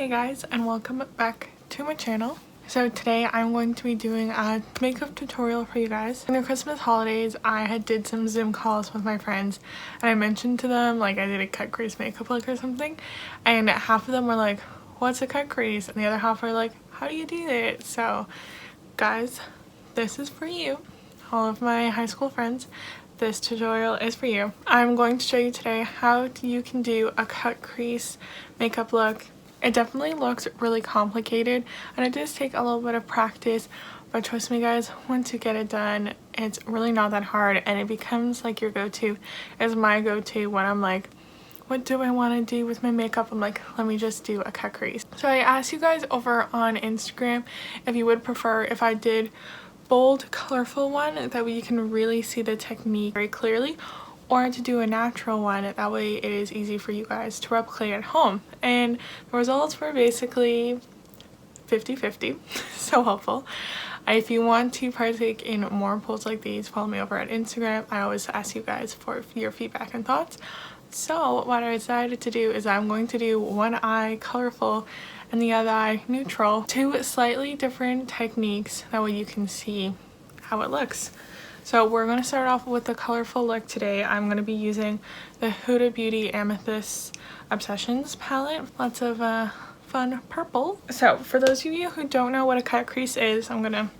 Hey guys, and welcome back to my channel. So today I'm going to be doing a makeup tutorial for you guys. In the Christmas holidays, I did some Zoom calls with my friends and I mentioned to them like I did a cut crease makeup look or something, and half of them were like, what's a cut crease? And the other half were like, how do you do it? So guys, this is for you, all of my high school friends. This tutorial is for you. I'm going to show you today how you can do a cut crease makeup look. It definitely looks really complicated and it does take a little bit of practice, but trust me guys, once you get it done, it's really not that hard and it becomes like your go-to. It's my go-to when I'm like, what do I want to do with my makeup? I'm like, let me just do a cut crease. So I asked you guys over on Instagram if you would prefer if I did bold, colorful one, that way you can really see the technique very clearly, or to do a natural one, that way it is easy for you guys to replicate at home. And the results were basically 50-50, so helpful. If you want to partake in more polls like these, follow me over at Instagram. I always ask you guys for your feedback and thoughts. So what I decided to do is I'm going to do one eye colorful and the other eye neutral. Two slightly different techniques, that way you can see how it looks. So we're going to start off with the colorful look today. I'm going to be using the Huda Beauty Amethyst Obsessions palette. Lots of fun purple. So for those of you who don't know what a cut crease is, I'm going to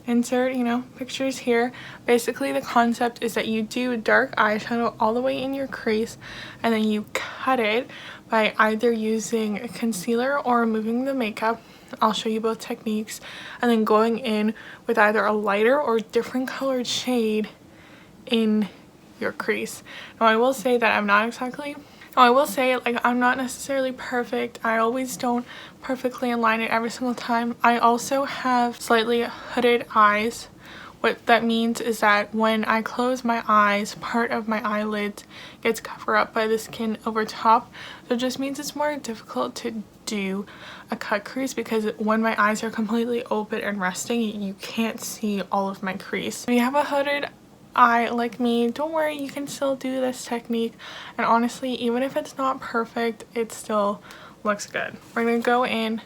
insert, pictures here. Basically the concept is that you do dark eyeshadow all the way in your crease and then you cut it by either using a concealer or removing the makeup. I'll show you both techniques, and then going in with either a lighter or different colored shade in your crease. Now I will say that I'm not necessarily perfect. I always don't perfectly align it every single time. I also have slightly hooded eyes. What that means is that when I close my eyes, part of my eyelid gets covered up by the skin over top. So it just means it's more difficult to do a cut crease because when my eyes are completely open and resting, you can't see all of my crease. If you have a hooded eye like me, don't worry, you can still do this technique. And honestly, even if it's not perfect, it still looks good. We're gonna go in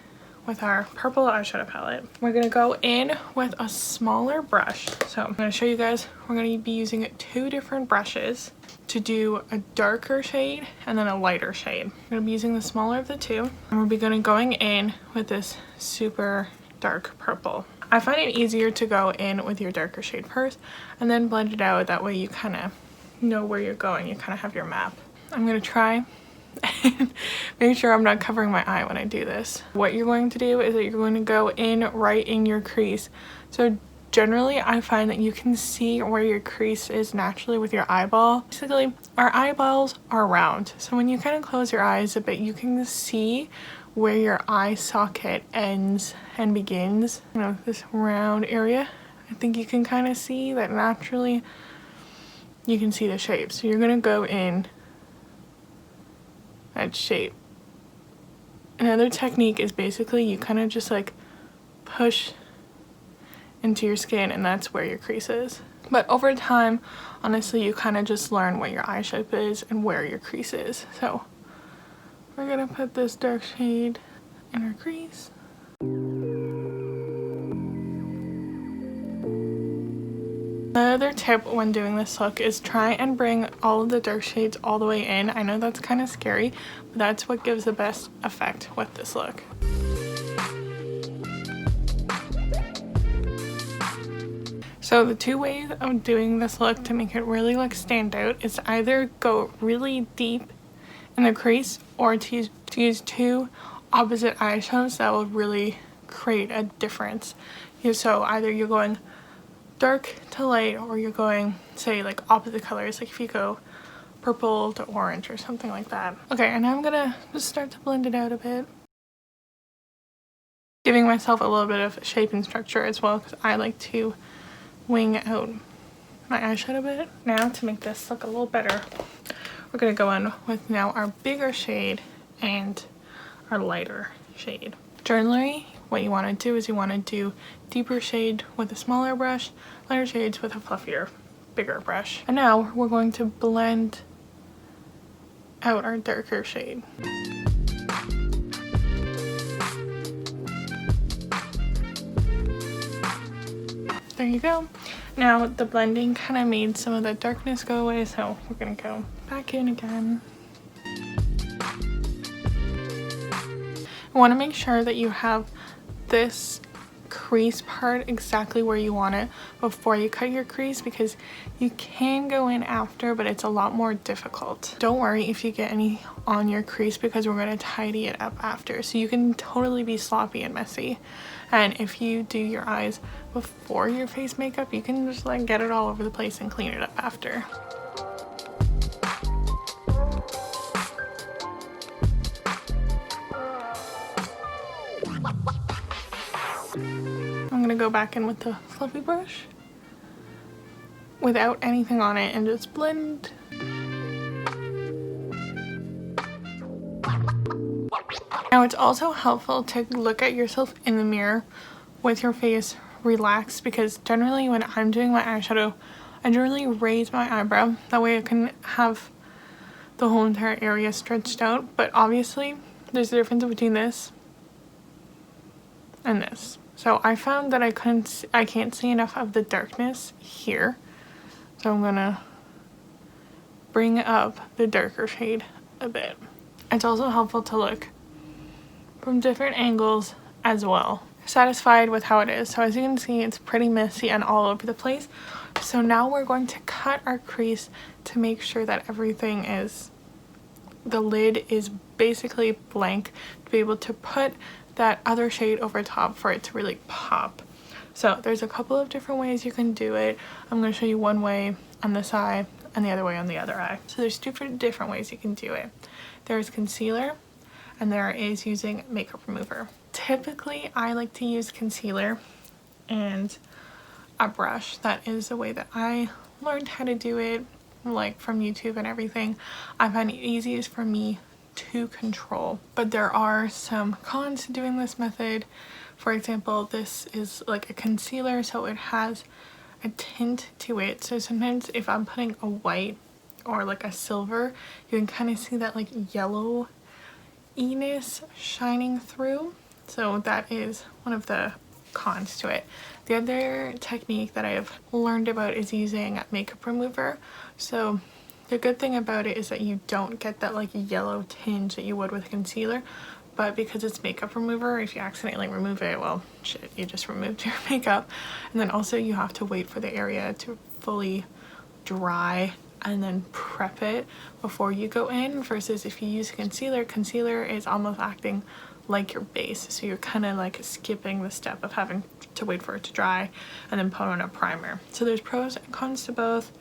with our purple eyeshadow palette. We're gonna go in with a smaller brush. So I'm gonna show you guys, we're gonna be using two different brushes to do a darker shade and then a lighter shade. I'm gonna be using the smaller of the two, and we'll be going in with this super dark purple. I find it easier to go in with your darker shade first and then blend it out. That way you kind of know where you're going. You kind of have your map. I'm gonna try and make sure I'm not covering my eye when I do this. What you're going to do is that you're going to go in right in your crease. So generally I find that you can see where your crease is naturally with your eyeball. Basically our eyeballs are round, so when you kind of close your eyes a bit, you can see where your eye socket ends and begins. This round area, I think you can kind of see that naturally you can see the shape. So you're gonna go in that shape. Another technique is basically you kind of just like push into your skin, and that's where your crease is. But over time, honestly, you kind of just learn what your eye shape is and where your crease is. So we're gonna put this dark shade in our crease. Another tip when doing this look is try and bring all of the dark shades all the way in. I know that's kind of scary, but that's what gives the best effect with this look. So the two ways of doing this look to make it really stand out is to either go really deep in the crease or to use two opposite eyeshadows that will really create a difference. So either you're going dark to light, or you're going, say, like opposite colors, like if you go purple to orange or something like that. Okay, and now I'm gonna just start to blend it out a bit, giving myself a little bit of shape and structure as well, because I like to wing out my eyeshadow a bit. Now to make this look a little better, we're gonna go in with now our bigger shade and our lighter shade. Generally, what you want to do is you want to do deeper shade with a smaller brush, lighter shades with a fluffier, bigger brush. And now we're going to blend out our darker shade. there you go. Now the blending kind of made some of the darkness go away, so we're gonna go back in again. You want to make sure that you have this crease part exactly where you want it before you cut your crease, because you can go in after, but it's a lot more difficult. Don't worry if you get any on your crease, because we're going to tidy it up after, so you can totally be sloppy and messy. And if you do your eyes before your face makeup, you can just like get it all over the place and clean it up after. I'm gonna go back in with the fluffy brush without anything on it and just blend. Now it's also helpful to look at yourself in the mirror with your face relaxed, because generally when I'm doing my eyeshadow, I generally raise my eyebrow. That way I can have the whole entire area stretched out. But obviously there's a difference between this and this. So I found that I can't see enough of the darkness here. So I'm gonna bring up the darker shade a bit. It's also helpful to look from different angles as well. Satisfied with how it is. So as you can see, it's pretty messy and all over the place. So now we're going to cut our crease to make sure that everything is, the lid is basically blank, to be able to put that other shade over top for it to really pop. So there's a couple of different ways you can do it. I'm going to show you one way on this eye and the other way on the other eye. So there's different ways you can do it. There's concealer and there is using makeup remover. Typically I like to use concealer and a brush. That is the way that I learned how to do it, like from YouTube and everything. I find it easiest for me to control, but there are some cons to doing this method. For example, this is like a concealer, so it has a tint to it, so sometimes if I'm putting a white or like a silver, you can kind of see that like yellow-iness shining through. So that is one of the cons to it. The other technique that I have learned about is using makeup remover. So the good thing about it is that you don't get that like yellow tinge that you would with concealer, but because it's makeup remover, if you accidentally remove it, well shit, you just removed your makeup. And then also you have to wait for the area to fully dry and then prep it before you go in, versus if you use concealer, concealer is almost acting like your base, so you're kind of like skipping the step of having to wait for it to dry and then put on a primer. So there's pros and cons to both.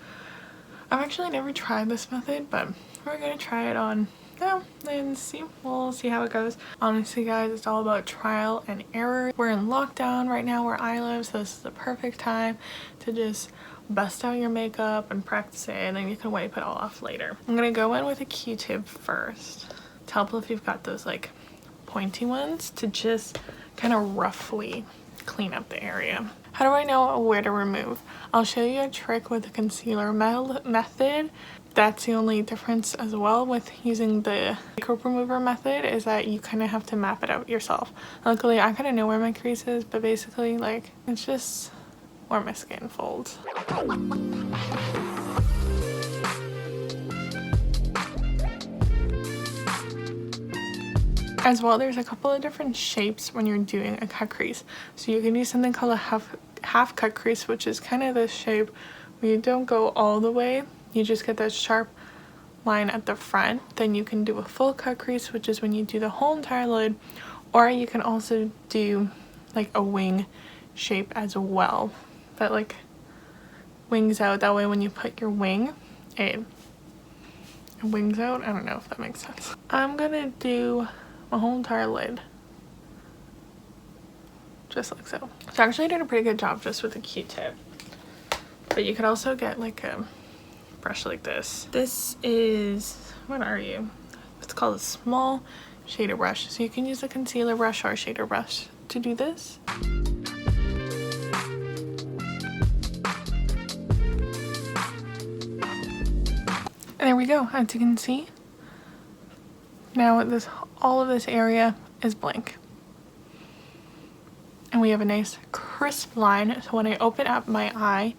I've actually never tried this method, but we're gonna try it on now and see. We'll see how it goes. Honestly guys, it's all about trial and error. We're in lockdown right now where I live, so this is the perfect time to just bust out your makeup and practice it, and then you can wipe it all off later. I'm gonna go in with a Q-tip first. It's helpful if you've got those like pointy ones to just kind of roughly clean up the area. How do I know where to remove? I'll show you a trick with the concealer method. That's the only difference as well with using the makeup remover method, is that you kind of have to map it out yourself. Luckily I kind of know where my crease is, but basically like it's just where my skin folds. As well, there's a couple of different shapes when you're doing a cut crease. So you can do something called a half cut crease, which is kind of this shape where you don't go all the way, you just get that sharp line at the front. Then you can do a full cut crease, which is when you do the whole entire lid, or you can also do like a wing shape as well, that like wings out. That way when you put your wing, it wings out. I don't know if that makes sense. I'm gonna do my whole entire lid just like so. So I actually did a pretty good job just with a Q-tip, but you could also get like a brush like this. This is, what are you? It's called a small shader brush. So you can use a concealer brush or a shader brush to do this. And there we go. As you can see, now all of this area is blank. and we have a nice crisp line. So when I open up my eye,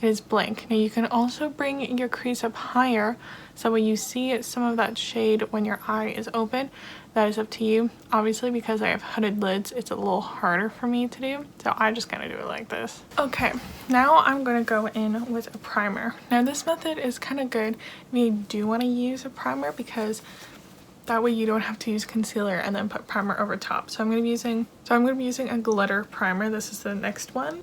it is blank. Now you can also bring your crease up higher, so when you see some of that shade when your eye is open, that is up to you. Obviously, because I have hooded lids, it's a little harder for me to do, so I just kind of do it like this. Okay, now I'm going to go in with a primer. Now this method is kind of good if you do want to use a primer, because that way you don't have to use concealer and then put primer over top. So I'm going to be using a glitter primer. This is the next one.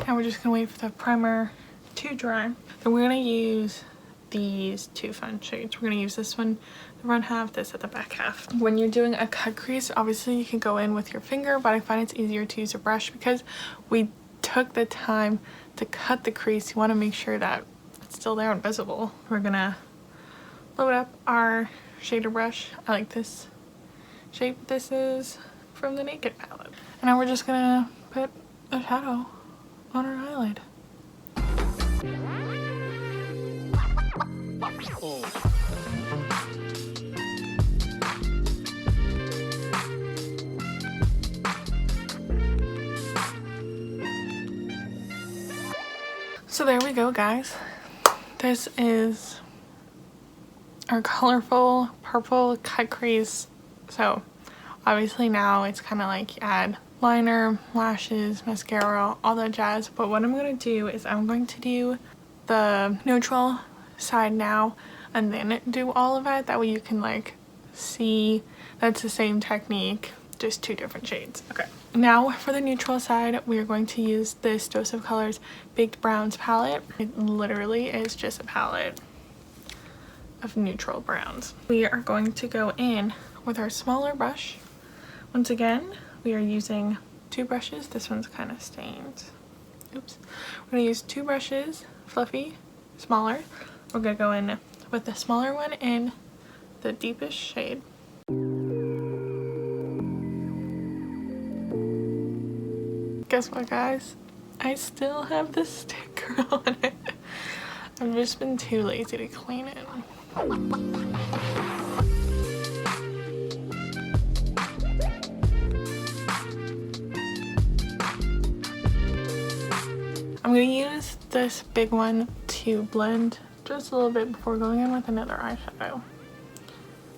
And we're just going to wait for the primer to dry. So we're going to use these two fun shades. We're going to use this one, the front half, this at the back half. When you're doing a cut crease, obviously you can go in with your finger, but I find it's easier to use a brush because we took the time to cut the crease. You want to make sure that it's still there and visible. We're going to load up our shader brush. I like this shape. This is from the Naked palette. And now we're just going to put a shadow on our eyelid. So there we go, guys. This is our colorful purple cut crease. So obviously now it's kind of like you add liner, lashes, mascara, all that jazz. But what I'm going to do is I'm going to do the neutral side now and then do all of it. That way you can like see that's the same technique, just two different shades. Okay, now for the neutral side, we are going to use this Dose of Colors Baked Browns palette. It literally is just a palette of neutral browns. We are going to go in with our smaller brush. Once again, we are using two brushes. This one's kind of stained. Oops. We're going to use two brushes, fluffy, smaller. We're going to go in with the smaller one in the deepest shade. Guess what, guys? I still have the sticker on it. I've just been too lazy to clean it. I'm going to use this big one to blend just a little bit before going in with another eyeshadow,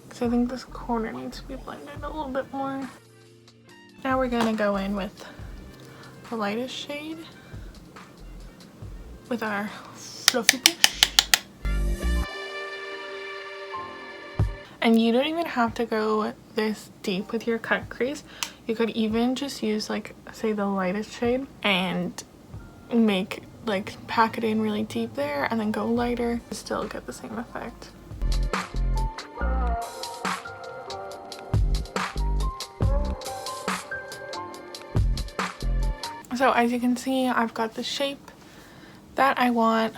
because I think this corner needs to be blended a little bit more. Now we're going to go in with the lightest shade with our fluffy brush. And you don't even have to go this deep with your cut crease. You could even just use like, say, the lightest shade and make like pack it in really deep there and then go lighter to still get the same effect. So as you can see, I've got the shape that I want.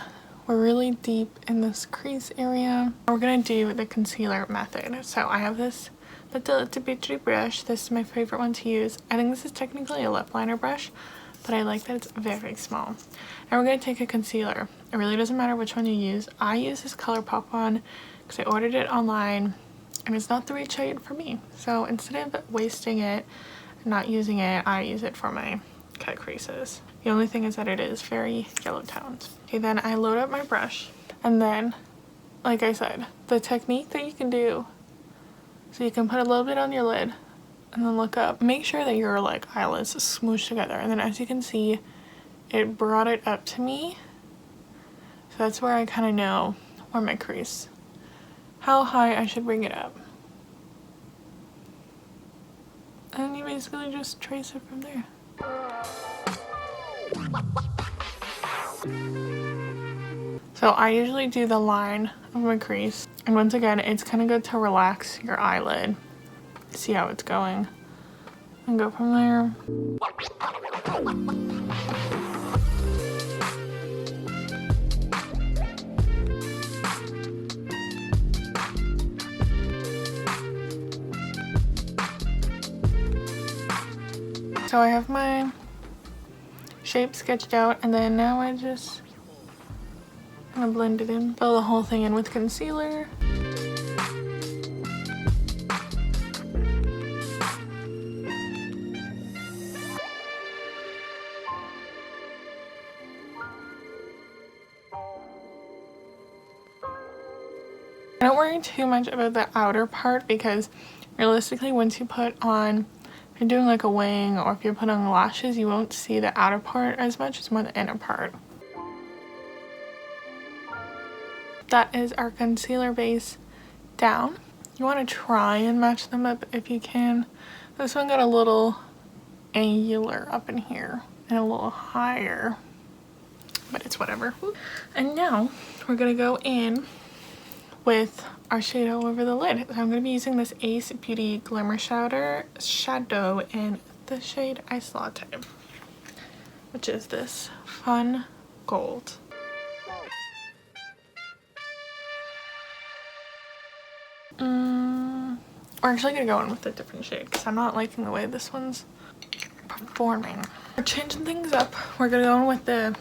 We're really deep in this crease area. We're gonna do the concealer method. So I have this little bitty brush. This is my favorite one to use. I think this is technically a lip liner brush, but I like that it's very small. And we're going to take a concealer. It really doesn't matter which one you use. I use this ColourPop one because I ordered it online and it's not the right shade for me. So instead of wasting it and not using it, I use it for my cut creases. The only thing is that it is very yellow toned. Okay, then I load up my brush, and then, like I said, the technique that you can do, so you can put a little bit on your lid and then look up. Make sure that your like eyelids smoosh together, and then as you can see, it brought it up to me. So that's where I kind of know where my crease, how high I should bring it up. And you basically just trace it from there. So I usually do the line of my crease, and once again, it's kind of good to relax your eyelid, see how it's going, and go from there. So I have my shape sketched out, and then now I just kind of blend it in, fill the whole thing in with concealer. I don't worry too much about the outer part because realistically once you put on, if you're doing like a wing or if you're putting on lashes, you won't see the outer part as much, it's more the inner part. That is our concealer base down. You want to try and match them up if you can. This one got a little angular up in here and a little higher, but it's whatever. And now we're gonna go in with our shade all over the lid. So I'm gonna be using this Ace Beauty Glimmer Shadow in the shade Ice Latte, which is this fun gold. We're actually gonna go in with a different shade because I'm not liking the way this one's performing. We're changing things up. We're gonna go in with the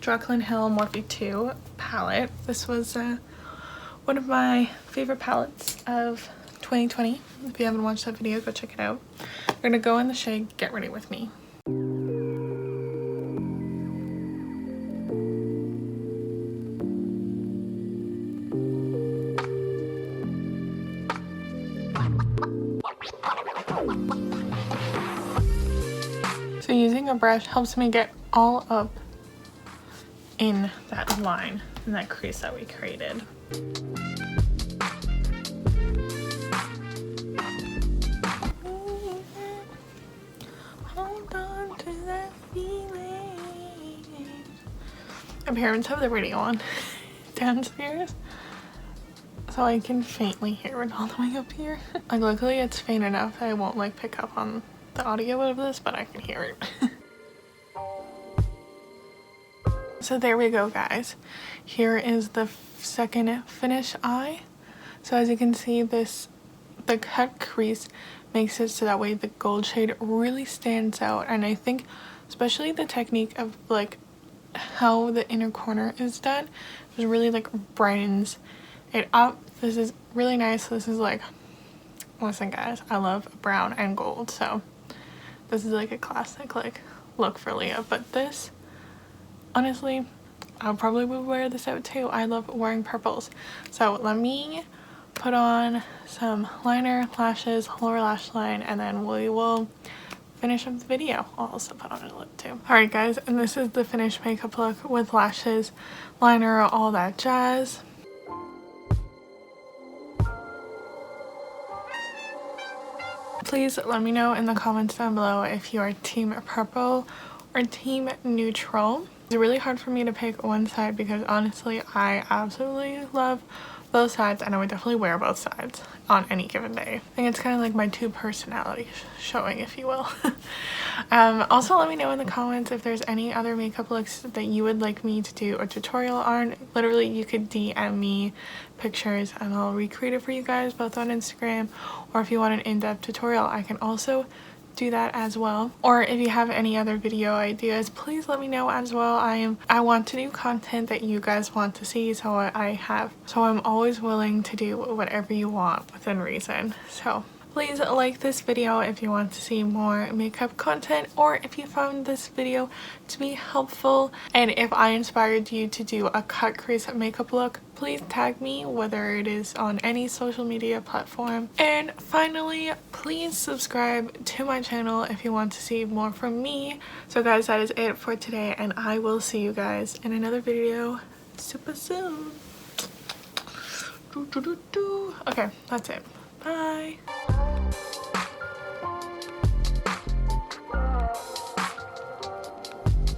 Jaclyn Hill Morphe 2 palette. This was one of my favorite palettes of 2020. If you haven't watched that video, go check it out. We're gonna go in the shade Get Ready With Me. So using a brush helps me get all up in that line, in that crease that we created. Hold on to that feeling. My parents have the radio on downstairs, so I can faintly hear it all the way up here. Like luckily it's faint enough that I won't like pick up on the audio of this, but I can hear it. So there we go, guys. Here is the second finish eye. So as you can see, the cut crease makes it so that way the gold shade really stands out, and I think especially the technique of like how the inner corner is done just really like brightens it up. This is really nice. This is like, listen guys, I love brown and gold, so this is like a classic like look for Leah, but this honestly I probably would wear this out too. I love wearing purples. So let me put on some liner, lashes, lower lash line, and then we will finish up the video. I'll also put on a lip too. Alright guys, and this is the finished makeup look with lashes, liner, all that jazz. Please let me know in the comments down below if you are team purple or team neutral. It's really hard for me to pick one side because honestly I absolutely love both sides and I would definitely wear both sides on any given day. I think it's kind of like my two personalities showing, if you will. Also let me know in the comments if there's any other makeup looks that you would like me to do a tutorial on. Literally you could DM me pictures and I'll recreate it for you guys both on Instagram, or if you want an in-depth tutorial I can also do that as well. Or if you have any other video ideas, please let me know as well. I want to do content that you guys want to see, so I'm always willing to do whatever you want within reason. So please like this video if you want to see more makeup content, or if you found this video to be helpful and if I inspired you to do a cut crease makeup look, please tag me, whether it is on any social media platform. And finally, please subscribe to my channel if you want to see more from me. So guys, that is it for today, and I will see you guys in another video super soon. Okay, that's it. Bye.